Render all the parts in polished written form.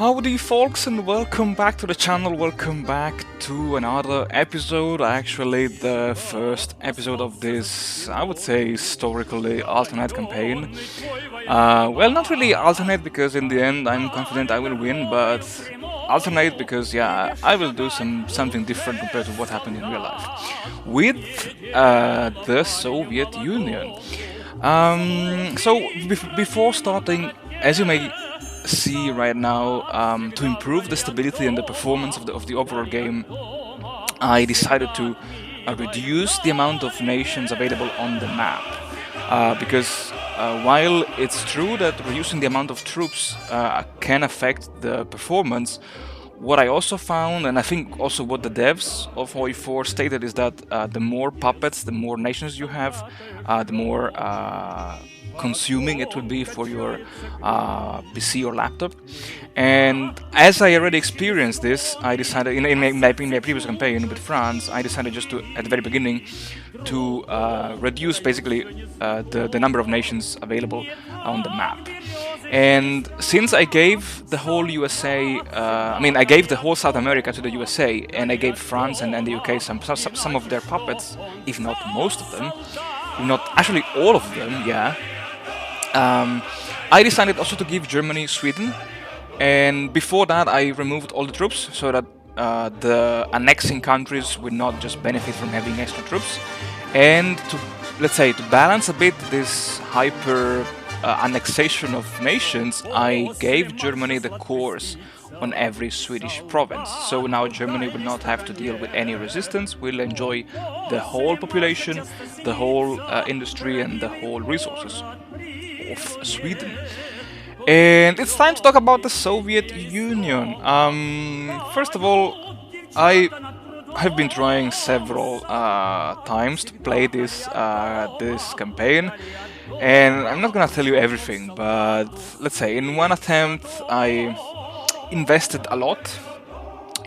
Howdy folks, and welcome back to the channel, welcome back to another episode, actually the first episode of this, I would say, historically alternate campaign. Well, not really alternate because in the end I'm confident I will win, but alternate because, yeah, I will do something different compared to what happened in real life with the Soviet Union. Before starting, as you may see right now, to improve the stability and the performance of the overall game, I decided to reduce the amount of nations available on the map. Because while it's true that reducing the amount of troops can affect the performance, what I also found, and I think also what the devs of HOI4 stated, is that the more puppets, the more nations you have, the more consuming it will be for your PC or laptop. And as I already experienced this, I decided in my previous campaign with France, I decided just to, at the very beginning, to reduce basically the number of nations available on the map. And since I gave the whole USA, I gave the whole South America to the USA, and I gave France and the UK some of their puppets, if not most of them, if not actually all of them, yeah. I decided also to give Germany Sweden, and before that I removed all the troops so that the annexing countries would not just benefit from having extra troops. And to, let's say, to balance a bit this hyper annexation of nations, I gave Germany the cores on every Swedish province. So now Germany will not have to deal with any resistance, will enjoy the whole population, the whole industry and the whole resources of Sweden. And it's time to talk about the Soviet Union. First of all, I have been trying several times to play this campaign, and I'm not gonna tell you everything, but let's say in one attempt I invested a lot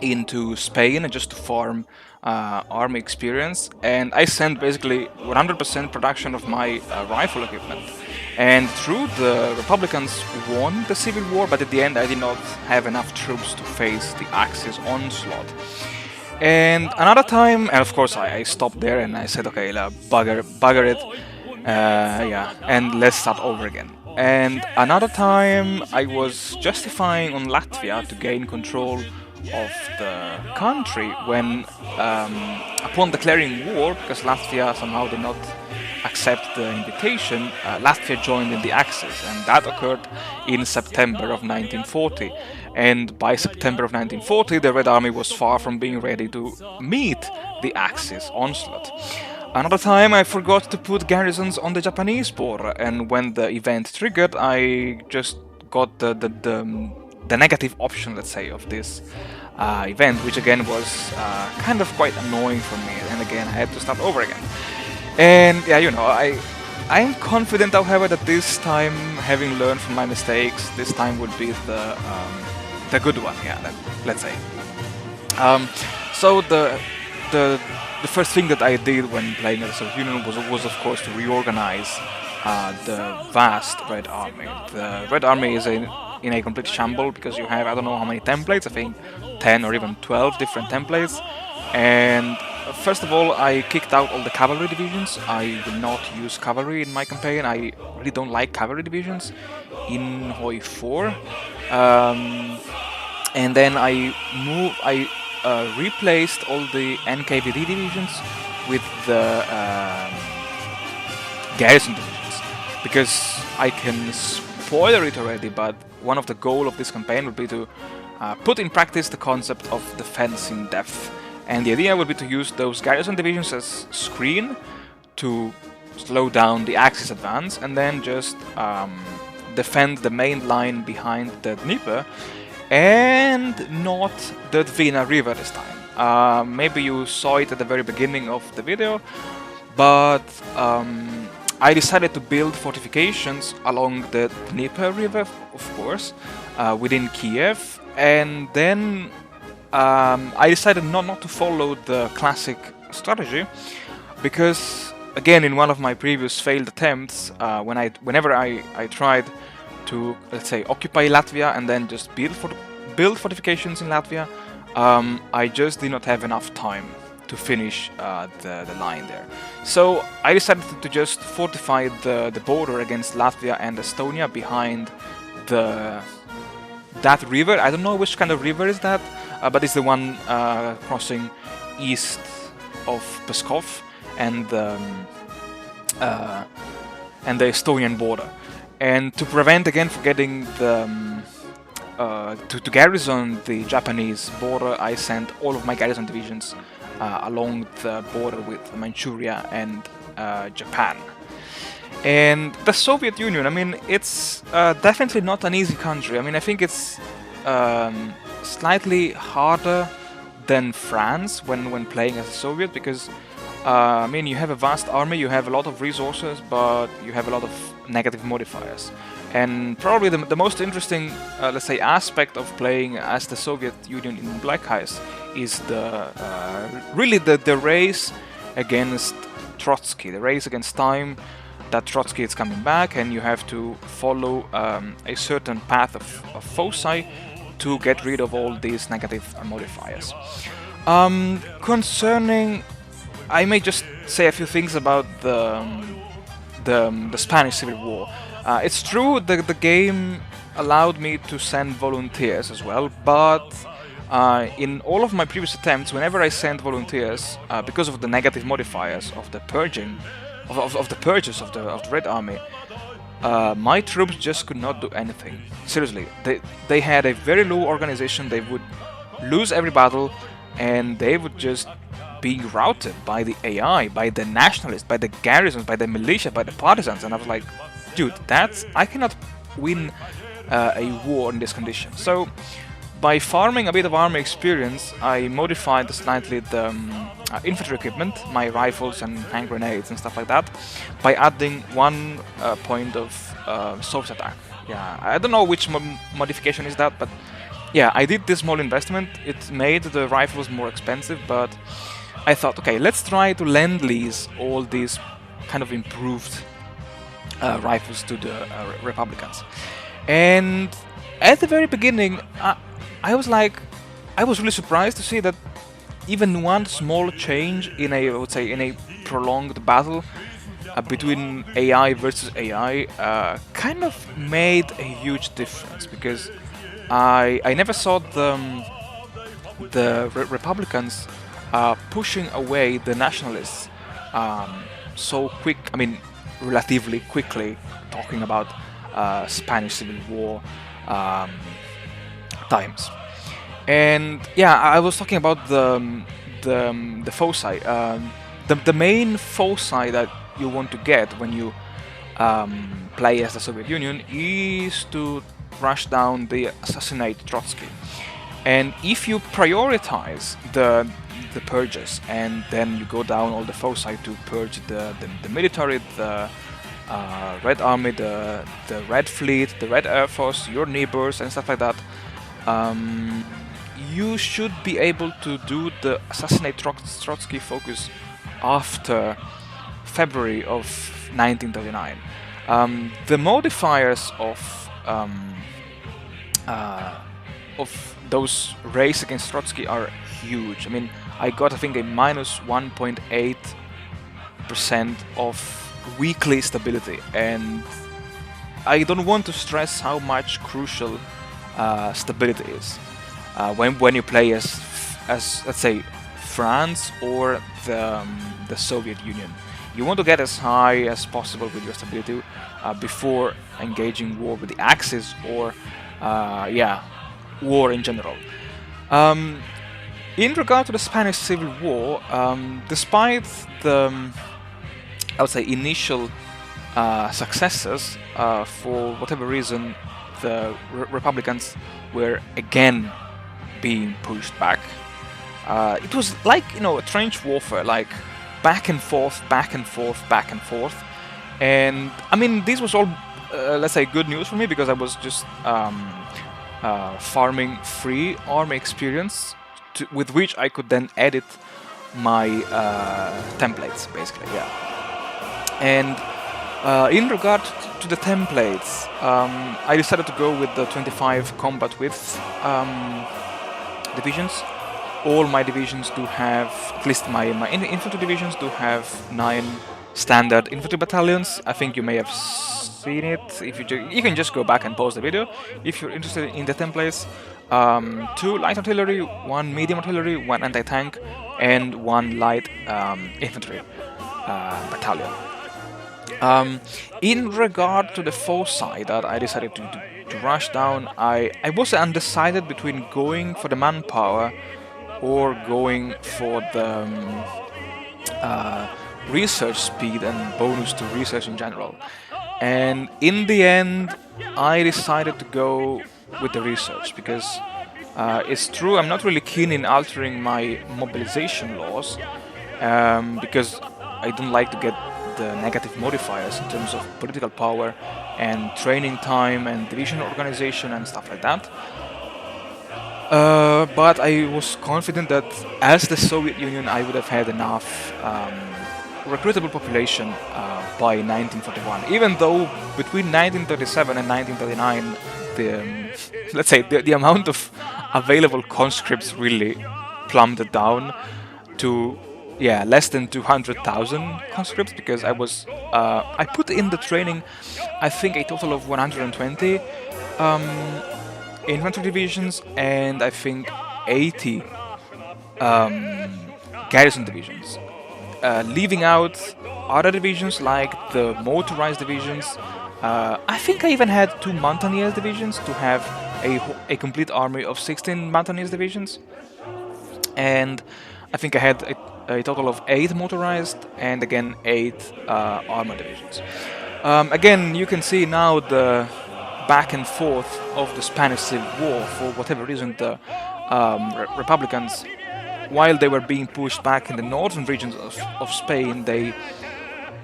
into Spain just to farm army experience, and I sent basically 100% production of my rifle equipment. And true, the Republicans won the civil war, but at the end I did not have enough troops to face the Axis onslaught. And another time, and of course I stopped there and I said, okay, bugger it, yeah, and let's start over again. And another time I was justifying on Latvia to gain control of the country when, upon declaring war, because Latvia somehow did not accept the invitation, Latvia joined in the Axis, and that occurred in September of 1940. And by September of 1940, the Red Army was far from being ready to meet the Axis onslaught. Another time I forgot to put garrisons on the Japanese border, and when the event triggered, I just got the negative option, let's say, of this event, which again was kind of quite annoying for me, and again I had to start over again. And yeah, you know, I'm confident, however, that this time, having learned from my mistakes, this time will be the good one, yeah, let's say. So the first thing that I did when playing as the Soviet Union was of course to reorganize the vast Red Army. The Red Army is in a complete shamble because you have, I don't know how many templates, I think 10 or even 12 different templates. And first of all, I kicked out all the cavalry divisions. I will not use cavalry in my campaign. I really don't like cavalry divisions in HOI4. And then I replaced all the NKVD divisions with the garrison divisions, because I can spoiler it already, but one of the goals of this campaign would be to put in practice the concept of defense in depth. And the idea would be to use those garrison divisions as screen to slow down the Axis advance, and then just defend the main line behind the Dnieper, and not the Dwina River this time. Maybe you saw it at the very beginning of the video, but I decided to build fortifications along the Dnieper River, of course, within Kiev, and then I decided not to follow the classic strategy, because again, in one of my previous failed attempts, whenever I tried to, let's say, occupy Latvia and then just build fortifications in Latvia. I just did not have enough time to finish the line there. So I decided to just fortify the border against Latvia and Estonia behind that river. I don't know which kind of river is that, but it's the one crossing east of Pskov and the Estonian border. And to prevent again from getting to garrison the Japanese border, I sent all of my garrison divisions along the border with Manchuria and Japan. And the Soviet Union, I mean, it's definitely not an easy country. I mean, I think it's slightly harder than France when playing as a Soviet, because I mean, you have a vast army, you have a lot of resources, but you have a lot of negative modifiers. And probably the most interesting, let's say, aspect of playing as the Soviet Union in Black Ice is really the race against Trotsky, the race against time, that Trotsky is coming back, and you have to follow a certain path of foci to get rid of all these negative modifiers. Concerning, I may just say a few things about the Spanish Civil War. It's true that the game allowed me to send volunteers as well, but in all of my previous attempts, whenever I sent volunteers, because of the negative modifiers of the purging, of the purges of the Red Army, my troops just could not do anything. Seriously, they had a very low organization. They would lose every battle, and they would just be routed by the AI, by the nationalists, by the garrisons, by the militia, by the partisans. And I was like, dude, I cannot win a war in this condition. So by farming a bit of army experience, I modified slightly the infantry equipment, my rifles and hand grenades and stuff like that, by adding 1 point of source attack. Yeah, I don't know which modification is that, but yeah, I did this small investment. It made the rifles more expensive, but I thought, okay, let's try to lend-lease all these kind of improved rifles to the Republicans. And at the very beginning, I was really surprised to see that even one small change in I would say, in a prolonged battle between AI versus AI kind of made a huge difference, because I never saw the Republicans pushing away the nationalists so quick. I mean, relatively quickly, talking about Spanish Civil War times. And yeah, I was talking about the foci. The main foci that you want to get when you play as the Soviet Union is to rush down the assassinate Trotsky. And if you prioritize the purges, and then you go down all the foci to purge the military, the Red Army, the Red Fleet, the Red Air Force, your neighbors and stuff like that, you should be able to do the assassinate Trotsky focus after February of 1939. The modifiers of those race against Trotsky are huge. I mean, I got, I think, a minus 1.8% of weekly stability, and I don't want to stress how much crucial stability is when you play as let's say France or the Soviet Union. You want to get as high as possible with your stability before engaging war with the Axis or war in general. In regard to the Spanish Civil War, despite the I would say initial successes, for whatever reason, the Republicans were again being pushed back. It was like, a trench warfare, like back and forth, back and forth, back and forth. And I mean, this was all, let's say, good news for me, because I was just farming free army experience with which I could then edit my templates, basically, yeah. And In regard to the templates, I decided to go with the 25 combat width divisions. All my divisions do have, at least my infantry divisions do have 9 standard infantry battalions. I think you may have seen it. If you can just go back and pause the video if you're interested in the templates. 2 light artillery, 1 medium artillery, 1 anti-tank, and 1 light infantry battalion. In regard to the foci that I decided to rush down, I was undecided between going for the manpower or going for the research speed and bonus to research in general. And in the end, I decided to go with the research because it's true I'm not really keen in altering my mobilization laws because I don't like to get the negative modifiers in terms of political power and training time and division organization and stuff like that. But I was confident that as the Soviet Union I would have had enough recruitable population by 1941, even though between 1937 and 1939 the let's say the amount of available conscripts really plummeted down to less than 200,000 conscripts, because I put in the training I think a total of 120 infantry divisions and I think 80 garrison divisions, leaving out other divisions like the motorized divisions. I think I even had 2 mountaineers divisions to have a complete army of 16 mountaineers divisions, and I think I had a total of 8 motorized and again 8 armor divisions. Again, you can see now the back and forth of the Spanish Civil War. For whatever reason, the Republicans, while they were being pushed back in the northern regions of Spain, they,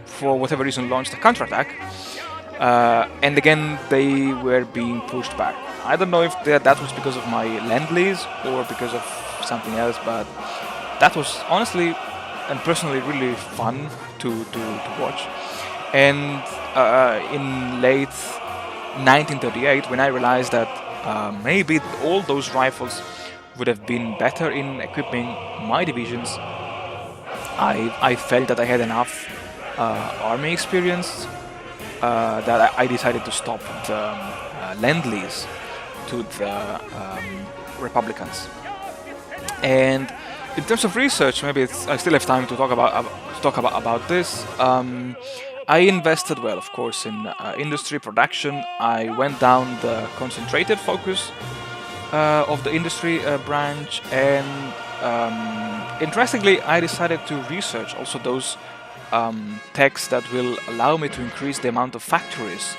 for whatever reason, launched a counterattack. And again, they were being pushed back. I don't know if that was because of my Lend-Lease or because of something else, but that was honestly and personally really fun to watch. And in late 1938, when I realized that maybe all those rifles would have been better in equipping my divisions, I felt that I had enough army experience that I decided to stop the Lend-Lease to the Republicans. And in terms of research, maybe I still have time to talk about this. I invested, well, of course, in industry production. I went down the concentrated focus of the industry branch, and interestingly, I decided to research also those techs that will allow me to increase the amount of factories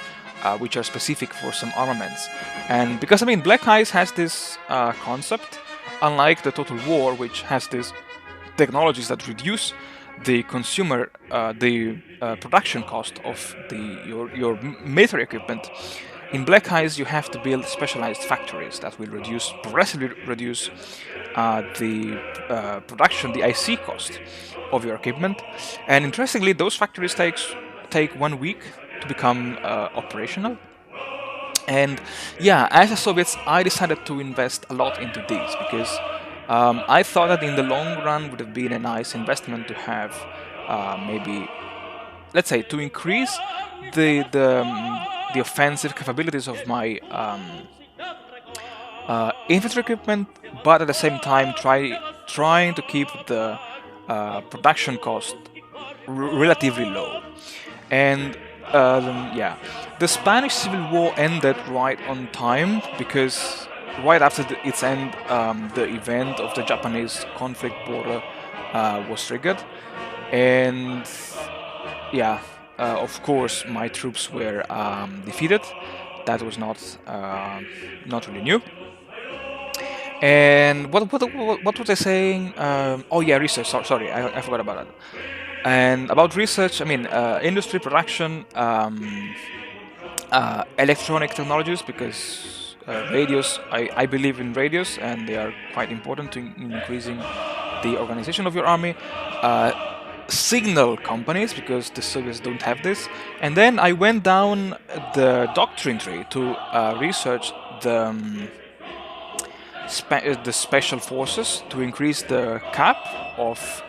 which are specific for some armaments. And because, I mean, Black Ice has this concept, unlike the Total War, which has these technologies that reduce the consumer, the production cost of your military equipment. In Black Ice, you have to build specialized factories that will progressively reduce the production, the IC cost of your equipment. And interestingly, those factories take 1 week to become operational. And yeah, as a Soviets, I decided to invest a lot into these because I thought that in the long run would have been a nice investment to have maybe, let's say, to increase the offensive capabilities of my infantry equipment, but at the same time trying to keep the production cost relatively low. And yeah, the Spanish Civil War ended right on time because right after its end, the event of the Japanese conflict border was triggered, and yeah, of course, my troops were defeated. That was not really new. And what was I saying? Oh yeah, research. Sorry, I forgot about that. And about research, I mean, industry production, electronic technologies, because radios, I believe in radios, and they are quite important in increasing the organization of your army. signal companies, because the Soviets don't have this. And then I went down the doctrine tree to research the special forces, to increase the cap of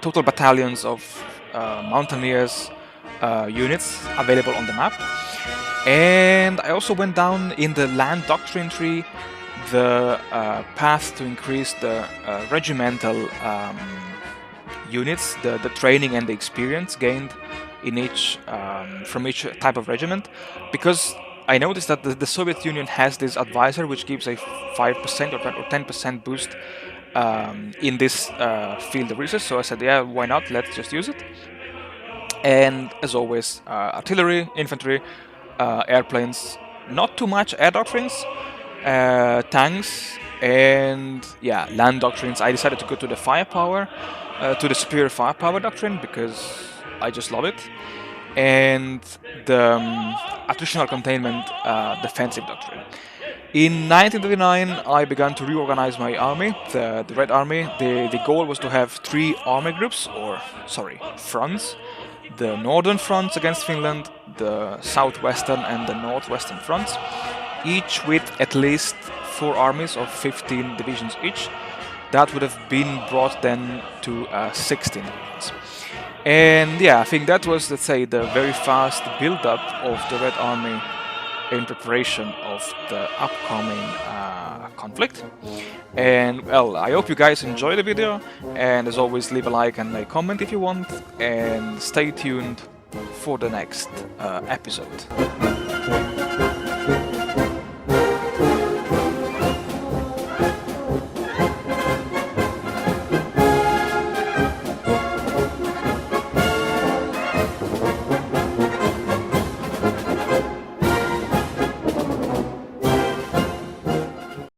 total battalions of mountaineers units available on the map. And I also went down in the land doctrine tree the path to increase the regimental units, the training and the experience gained in each from each type of regiment, because I noticed that the Soviet Union has this advisor which gives a 5% or 10% boost in this field of research. So I said, yeah, why not? Let's just use it. And as always, artillery, infantry, airplanes, not too much air doctrines, tanks, and yeah, land doctrines. I decided to go to the firepower, to the superior firepower doctrine, because I just love it, and the attritional containment defensive doctrine. In 1939, I began to reorganize my army, the Red Army. The goal was to have 3 army groups, fronts. The northern fronts against Finland, the southwestern and the northwestern fronts, each with at least 4 armies of 15 divisions each. That would have been brought then to 16 divisions. And yeah, I think that was, let's say, the very fast build-up of the Red Army in preparation of the upcoming conflict. And well, I hope you guys enjoy the video, and as always, leave a like and a comment if you want, and stay tuned for the next episode.